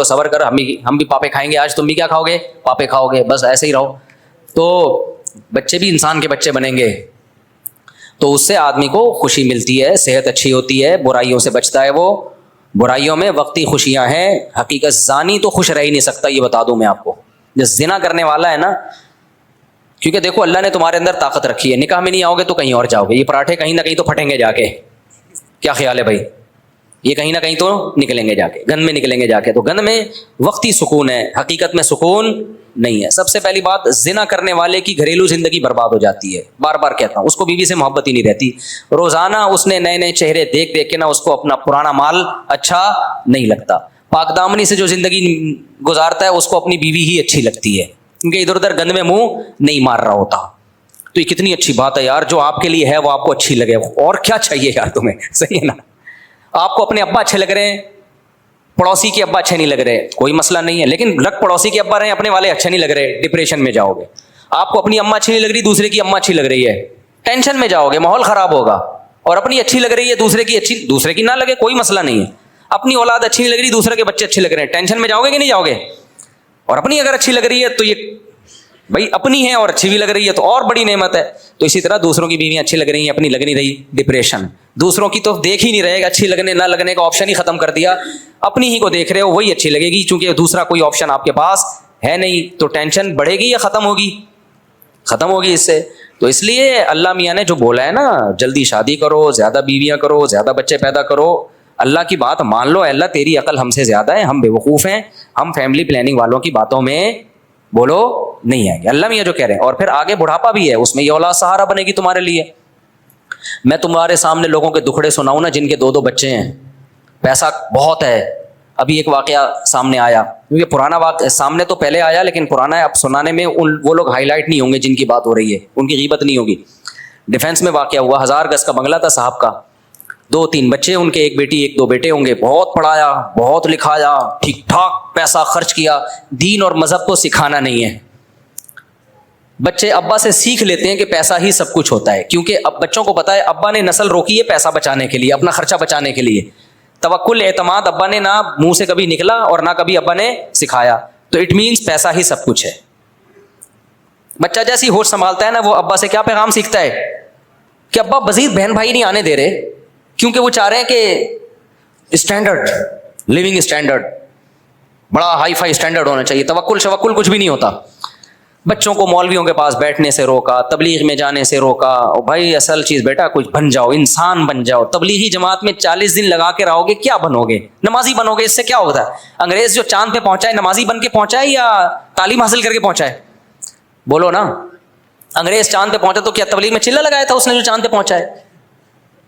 کرو صبر کر, ہم بھی پاپے کھائیں گے آج, تم بھی کیا کھاؤ گے, پاپے کھاؤ گے, بس ایسے ہی رہو. تو بچے بھی انسان کے بچے بنیں گے, تو اس سے آدمی کو خوشی ملتی ہے, صحت اچھی ہوتی ہے, برائیوں سے بچتا ہے. وہ برائیوں میں وقتی خوشیاں ہیں, حقیقت زانی تو خوش رہ ہی نہیں سکتا, یہ بتا دوں میں آپ کو. جو زنا کرنے والا ہے نا, کیونکہ دیکھو اللہ نے تمہارے اندر طاقت رکھی ہے, نکاح میں نہیں آؤ گے تو کہیں اور جاؤ گے, یہ پراٹھے کہیں نہ کہیں تو پھٹیں گے جا کے, کیا خیال ہے بھائی, یہ کہیں نہ کہیں تو نکلیں گے جا کے, گند میں نکلیں گے جا کے. تو گند میں وقتی سکون ہے, حقیقت میں سکون نہیں ہے. سب سے پہلی بات, زنا کرنے والے کی گھریلو زندگی برباد ہو جاتی ہے. بار بار کہتا ہوں, اس کو بیوی سے محبت ہی نہیں رہتی. روزانہ اس نے نئے نئے چہرے دیکھ دیکھ کے نا, اس کو اپنا پرانا مال اچھا نہیں لگتا. پاک دامنی سے جو زندگی گزارتا ہے اس کو اپنی بیوی ہی اچھی لگتی ہے, کیونکہ ادھر ادھر گند میں منہ نہیں مار رہا ہوتا. تو یہ کتنی اچھی بات ہے یار, جو آپ کے لیے ہے وہ آپ کو اچھی لگے, اور کیا چاہیے یار تمہیں, صحیح ہے نا. آپ کو اپنے ابا اچھے لگ رہے ہیں, پڑوسی کے ابا اچھے نہیں لگ رہے, کوئی مسئلہ نہیں ہے, لیکن لگ پڑوسی کے ابا رہے, اپنے والے اچھے نہیں لگ رہے, ڈپریشن میں جاؤ گے. آپ کو اپنی اماں اچھی نہیں لگ رہی, دوسرے کی اماں اچھی لگ رہی ہے, ٹینشن میں جاؤ گے, ماحول خراب ہوگا. اور اپنی اچھی لگ رہی ہے, دوسرے کی اچھی, دوسرے کی نہ لگے کوئی مسئلہ نہیں ہے. اپنی اولاد اچھی نہیں لگ رہی, دوسرے کے بچے اچھے لگ رہے ہیں, ٹینشن میں جاؤ گے کہ نہیں جاؤ گے. اور اپنی اگر اچھی لگ رہی ہے تو یہ بھائی اپنی ہے اور اچھی بھی لگ رہی ہے تو اور بڑی نعمت ہے. تو اسی طرح دوسروں کی بیویاں اچھی لگ رہی ہیں, اپنی لگ نہیں رہی, ڈپریشن. دوسروں کی تو دیکھ ہی نہیں رہے گا, اچھی لگنے نہ لگنے کا آپشن ہی ختم کر دیا, اپنی ہی کو دیکھ رہے ہو, وہی اچھی لگے گی, چونکہ دوسرا کوئی آپشن آپ کے پاس ہے نہیں. تو ٹینشن بڑھے گی یا ختم ہوگی, ختم ہوگی اس سے. تو اس لیے اللہ میاں نے جو بولا ہے نا, جلدی شادی کرو, زیادہ بیویاں کرو, زیادہ بچے پیدا کرو, اللہ کی بات مان لو. اللہ تیری عقل ہم سے زیادہ ہے, ہم بے وقوف ہیں, ہم فیملی پلاننگ والوں کی باتوں میں بولو نہیں آئیں گے. اللہ میاں جو کہہ رہے ہیں. اور پھر آگے بڑھاپا بھی ہے, اس میں یہ اولاد سہارا بنے گی تمہارے لیے. میں تمہارے سامنے لوگوں کے دکھڑے سناؤں نا, جن کے 2 بچے ہیں, پیسہ بہت ہے. ابھی ایک واقعہ سامنے آیا, کیونکہ پرانا واقعہ سامنے تو پہلے آیا, لیکن پرانا ہے, اب سنانے میں وہ لوگ ہائی لائٹ نہیں ہوں گے جن کی بات ہو رہی ہے, ان کی غیبت نہیں ہوگی. ڈیفینس میں واقعہ ہوا, 1000 گز کا بنگلہ تھا صاحب کا, 2-3 بچے ان کے, ایک بیٹی 1-2 بیٹے ہوں گے. بہت پڑھایا, بہت لکھایا, ٹھیک ٹھاک پیسہ خرچ کیا. دین اور مذہب کو سکھانا نہیں ہے. بچے ابا سے سیکھ لیتے ہیں کہ پیسہ ہی سب کچھ ہوتا ہے, کیونکہ اب بچوں کو پتا ہے ابا نے نسل روکی ہے پیسہ بچانے کے لیے, اپنا خرچہ بچانے کے لیے. توکل, اعتماد ابا نے نہ منہ سے کبھی نکلا اور نہ کبھی ابا نے سکھایا. تو اٹ مینس پیسہ ہی سب کچھ ہے. بچہ جیسی ہوش سنبھالتا ہے نا, وہ ابا سے کیا پیغام سیکھتا ہے کہ ابا مزید بہن بھائی نہیں آنے دے رہے, کیونکہ وہ چاہ رہے ہیں کہ اسٹینڈرڈ, لیونگ اسٹینڈرڈ بڑا ہائی فائی اسٹینڈرڈ ہونا چاہیے. توکل شوکل کچھ بھی نہیں ہوتا. بچوں کو مولویوں کے پاس بیٹھنے سے روکا, تبلیغ میں جانے سے روکا. بھائی اصل چیز بیٹا کچھ بن جاؤ, انسان بن جاؤ. تبلیغی جماعت میں 40 دن لگا کے رہو گے, کیا بنو گے؟ نمازی بنو گے. اس سے کیا ہوتا ہے؟ انگریز جو چاند پہ پہنچا ہے, نمازی بن کے پہنچا ہے یا تعلیم حاصل کر کے پہنچا ہے؟ بولو نا. انگریز چاند پہ پہنچا تو کیا تبلیغ میں چلا لگایا تھا اس نے جو چاند پہ پہنچا ہے؟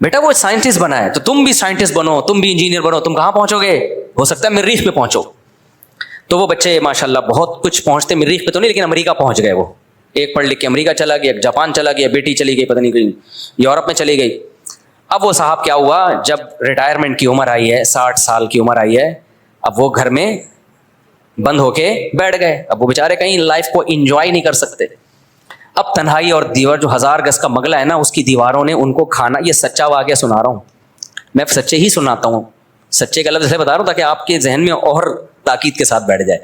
بیٹا وہ سائنٹسٹ بنا ہے, تو تم بھی سائنٹسٹ بنو, تم بھی انجینئر بنو. تم کہاں پہنچو گے؟ ہو سکتا ہے مریخ پہ پہنچو. تو وہ بچے ماشاءاللہ بہت کچھ پہنچتے, مریخ پہ تو نہیں لیکن امریکہ پہنچ گئے. وہ ایک پڑھ لکھ کے امریکہ چلا گیا, ایک جاپان چلا گیا, بیٹی چلی گئی پتہ نہیں کہیں یورپ میں چلی گئی. اب وہ صاحب کیا ہوا, جب ریٹائرمنٹ کی عمر آئی ہے, 60 سال کی عمر آئی ہے, اب وہ گھر میں بند ہو کے بیٹھ گئے. اب وہ بیچارے کہیں لائف کو انجوائے نہیں کر سکتے. اب تنہائی اور دیوار, جو 1000 گز کا بنگلہ ہے نا, اس کی دیواروں نے ان کو کھانا, یہ سچا واقعہ سنا رہا ہوں میں, سچے ہی سناتا ہوں, سچے کا لفظ بتا رہا ہوں تاکہ آپ کے ذہن میں اور تاکید کے ساتھ بیٹھ جائے.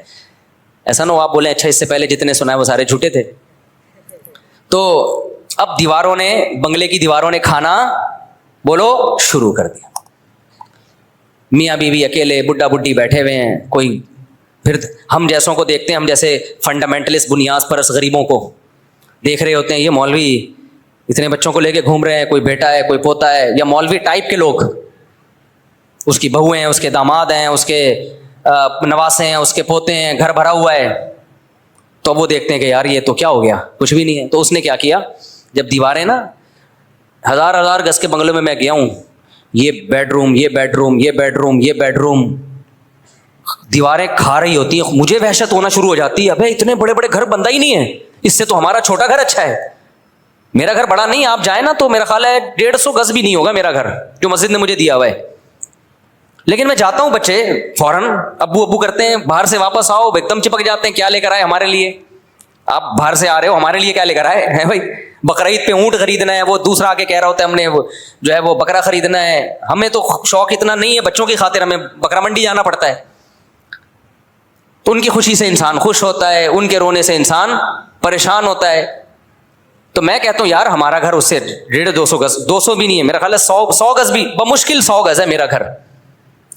ایسا نہ ہو آپ بولیں اچھا اس سے پہلے جتنے سنا ہے وہ سارے جھوٹے تھے. تو اب دیواروں نے, بنگلے کی دیواروں نے کھانا بولو شروع کر دیا. میاں بیوی اکیلے, بڈھا بڈھی بیٹھے ہوئے ہیں. کوئی پھر ہم جیسوں کو دیکھتے ہیں, ہم جیسے فنڈامنٹلسٹ بنیاد پرست غریبوں کو دیکھ رہے ہوتے ہیں, یہ مولوی اتنے بچوں کو لے کے گھوم رہے ہیں, کوئی بیٹا ہے کوئی پوتا ہے, یا مولوی ٹائپ کے لوگ, اس کی بہو ہیں, اس کے داماد ہیں, اس کے نواسے ہیں, اس کے پوتے ہیں, گھر بھرا ہوا ہے. تو وہ دیکھتے ہیں کہ یار یہ تو کیا ہو گیا, کچھ بھی نہیں ہے. تو اس نے کیا کیا, جب دیواریں نا 1000 گز کے بنگلوں میں گیا ہوں, یہ بیڈ روم, یہ بیڈ روم, یہ بیڈ روم, یہ بیڈ روم, دیواریں کھا رہی ہوتی ہیں. مجھے وحشت ہونا شروع ہو جاتی ہے, ابے اتنے بڑے بڑے گھر بندہ ہی نہیں ہے, اس سے تو ہمارا چھوٹا گھر اچھا ہے. میرا گھر بڑا نہیں, آپ جائیں نا تو میرا خیال ہے 150 گز بھی نہیں ہوگا میرا گھر جو مسجد نے مجھے دیا ہوا ہے. لیکن میں جاتا ہوں, بچے فوراً ابو کرتے ہیں, باہر سے واپس آؤ ایک دم چپک جاتے ہیں, کیا لے کر آئے ہمارے لیے؟ آپ باہر سے آ رہے ہو, ہمارے لیے کیا لے کر آئے ہیں بھائی؟ بقرعید پہ اونٹ خریدنا ہے, وہ دوسرا آ کے کہہ رہا ہوتا ہے ہم نے وہ جو ہے وہ بکرا خریدنا ہے. ہمیں تو شوق اتنا نہیں ہے بچوں کی خاطر, ہمیں بکرا منڈی جانا پڑتا ہے. ان کی خوشی سے انسان خوش ہوتا ہے, ان کے رونے سے انسان پریشان ہوتا ہے. تو میں کہتا ہوں یار ہمارا گھر اس سے 150-200 گز, 200 بھی نہیں ہے میرا خیال ہے, 100 گز بھی بمشکل 100 گز ہے میرا گھر.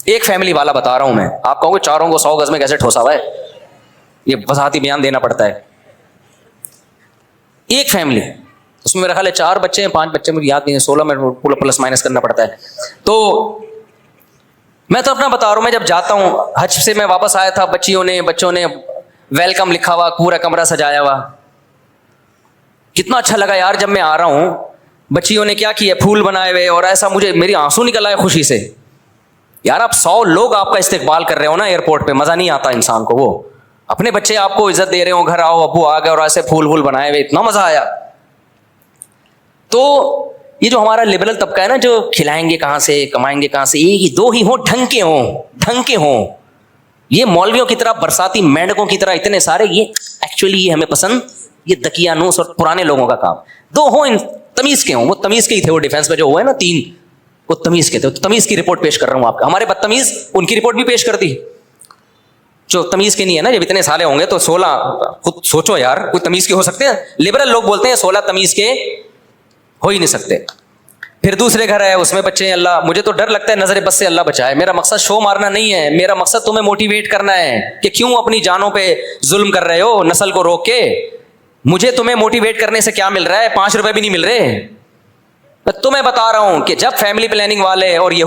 ایک فیملی والا بتا رہا ہوں میں, آپ کہو گے چاروں کو 100 گز میں کیسے ٹھوسا ہوا ہے, یہ وضاحتی بیان دینا پڑتا ہے. ایک فیملی, اس میں میرا خیال ہے 4 بچے ہیں, 5 بچے مجھے یاد نہیں ہے, 16 میں پلس مائنس کرنا پڑتا ہے. تو میں تو اپنا بتا رہا ہوں, میں جب جاتا ہوں حج سے میں واپس آیا تھا, بچوں نے ویلکم لکھا ہوا, پورا کمرہ سجایا ہوا, کتنا اچھا لگا یار. جب میں آ رہا ہوں بچیوں نے کیا کیا, پھول بنائے ہوئے, اور ایسا مجھے میری آنسو نکل آئے خوشی سے. یار آپ 100 لوگ آپ کا استقبال کر رہے ہو نا ایئرپورٹ پہ, مزہ نہیں آتا انسان کو. وہ اپنے بچے آپ کو عزت دے رہے ہو, گھر آؤ ابو آ گئے, اور ایسے پھول بنائے ہوئے, اتنا مزہ آیا. تو یہ جو ہمارا لبرل طبقہ ہے نا, جو کھلائیں گے کہاں سے, کمائیں گے کہاں سے, یہ 2 ہی ہوں, ڈھنگ کے ہوں. یہ مولویوں کی طرح, برساتی مینڈکوں کی طرح اتنے سارے, یہ ایکچولی یہ ہمیں پسند, یہ دقیانوس اور پرانے لوگوں کا کام. 2 ہوں تمیز کے ہوں, وہ تمیز کے ہی تھے. وہ ڈیفینس میں جو ہوئے نا 3, وہ تمیز کے تھے. تمیز کی رپورٹ پیش کر رہا ہوں آپ کا. ہمارے بدتمیز ان کی رپورٹ بھی پیش کر دی, جو تمیز کے نہیں ہے نا. جب اتنے سالے ہوں گے تو 16, خود سوچو یار, کوئی تمیز کے ہو سکتے ہیں؟ لبرل لوگ بولتے ہیں 16 تمیز کے ہو ہی نہیں سکتے. پھر دوسرے گھر ہے, اس میں بچے ہیں. اللہ, مجھے تو ڈر لگتا ہے نظر بد سے اللہ بچائے. میرا مقصد شو مارنا نہیں ہے, میرا مقصد تمہیں موٹیویٹ کرنا ہے کہ کیوں اپنی جانوں پہ ظلم کر رہے ہو نسل کو روک کے. مجھے تمہیں موٹیویٹ کرنے سے کیا مل رہا ہے؟ 5 روپے بھی نہیں مل رہے. میں تمہیں بتا رہا ہوں کہ جب فیملی پلاننگ والے اور یہ